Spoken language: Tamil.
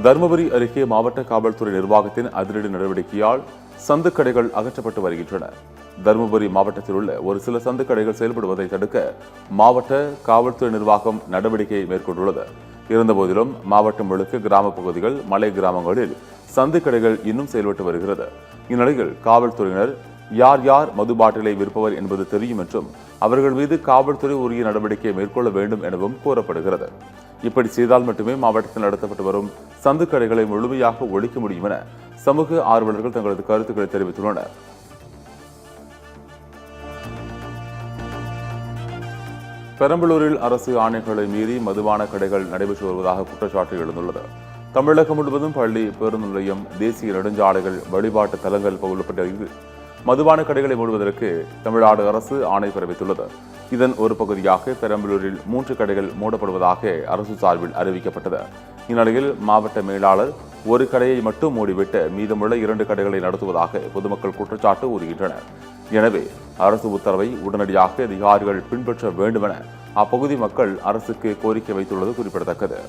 தருமபுரி அருகே மாவட்ட காவல்துறை நிர்வாகத்தின் அதிரடி நடவடிக்கையால் சந்துக்கடைகள் அகற்றப்பட்டு வருகின்றன. தருமபுரி மாவட்டத்தில் உள்ள ஒரு சில சந்துக்கடைகள் செயல்படுவதை தடுக்க மாவட்ட காவல்துறை நிர்வாகம் நடவடிக்கை மேற்கொண்டுள்ளது. இருந்தபோதிலும் மாவட்டம் முழுக்க கிராம பகுதிகள், மலை கிராமங்களில் சந்துக்கடைகள் இன்னும் செயல்பட்டு வருகிறது. இந்நிலையில் காவல்துறையினர் யார் யார் மது பாட்டிலை விற்பவர் என்பது தெரியும் என்றும் அவர்கள் மீது காவல்துறை உரிய நடவடிக்கை மேற்கொள்ள வேண்டும் எனவும் கூறப்படுகிறது. இப்படி செய்தால் மட்டுமே மாவட்டத்தில் நடத்தப்பட்டு வரும் சந்துக்கடைகளை முழுமையாக ஒழிக்க முடியும் என சமூக ஆர்வலர்கள் தங்களது கருத்துக்களை தெரிவித்துள்ளனர். பெரம்பலூரில் அரசு ஆணைகளை மீறி மதுபான கடைகள் நடைபெற்று வருவதாக குற்றச்சாட்டு எழுந்துள்ளது. தமிழகம் முழுவதும் பள்ளி, பேருந்து நிலையம், தேசிய நெடுஞ்சாலைகள், வழிபாட்டு தலங்கள் உள்ளிட்ட மதுபான கடைகளை மூடுவதற்கு தமிழ்நாடு அரசு ஆணை பிறப்பித்துள்ளது. இதன் ஒரு பகுதியாக பெரம்பலூரில் 3 கடைகள் மூடப்படுவதாக அரசு சார்பில் அறிவிக்கப்பட்டது. இந்நிலையில் மாவட்ட மேலாளர் ஒரு கடையை மட்டும் மூடிவிட்டு மீதமுள்ள 2 கடைகளை நடத்துவதாக பொதுமக்கள் குற்றச்சாட்டு கூறுகின்றனர். எனவே அரசு உத்தரவை உடனடியாக அதிகாரிகள் பின்பற்ற வேண்டும் என அப்பகுதி மக்கள் அரசுக்கு கோரிக்கை வைத்துள்ளது குறிப்பிடத்தக்கது.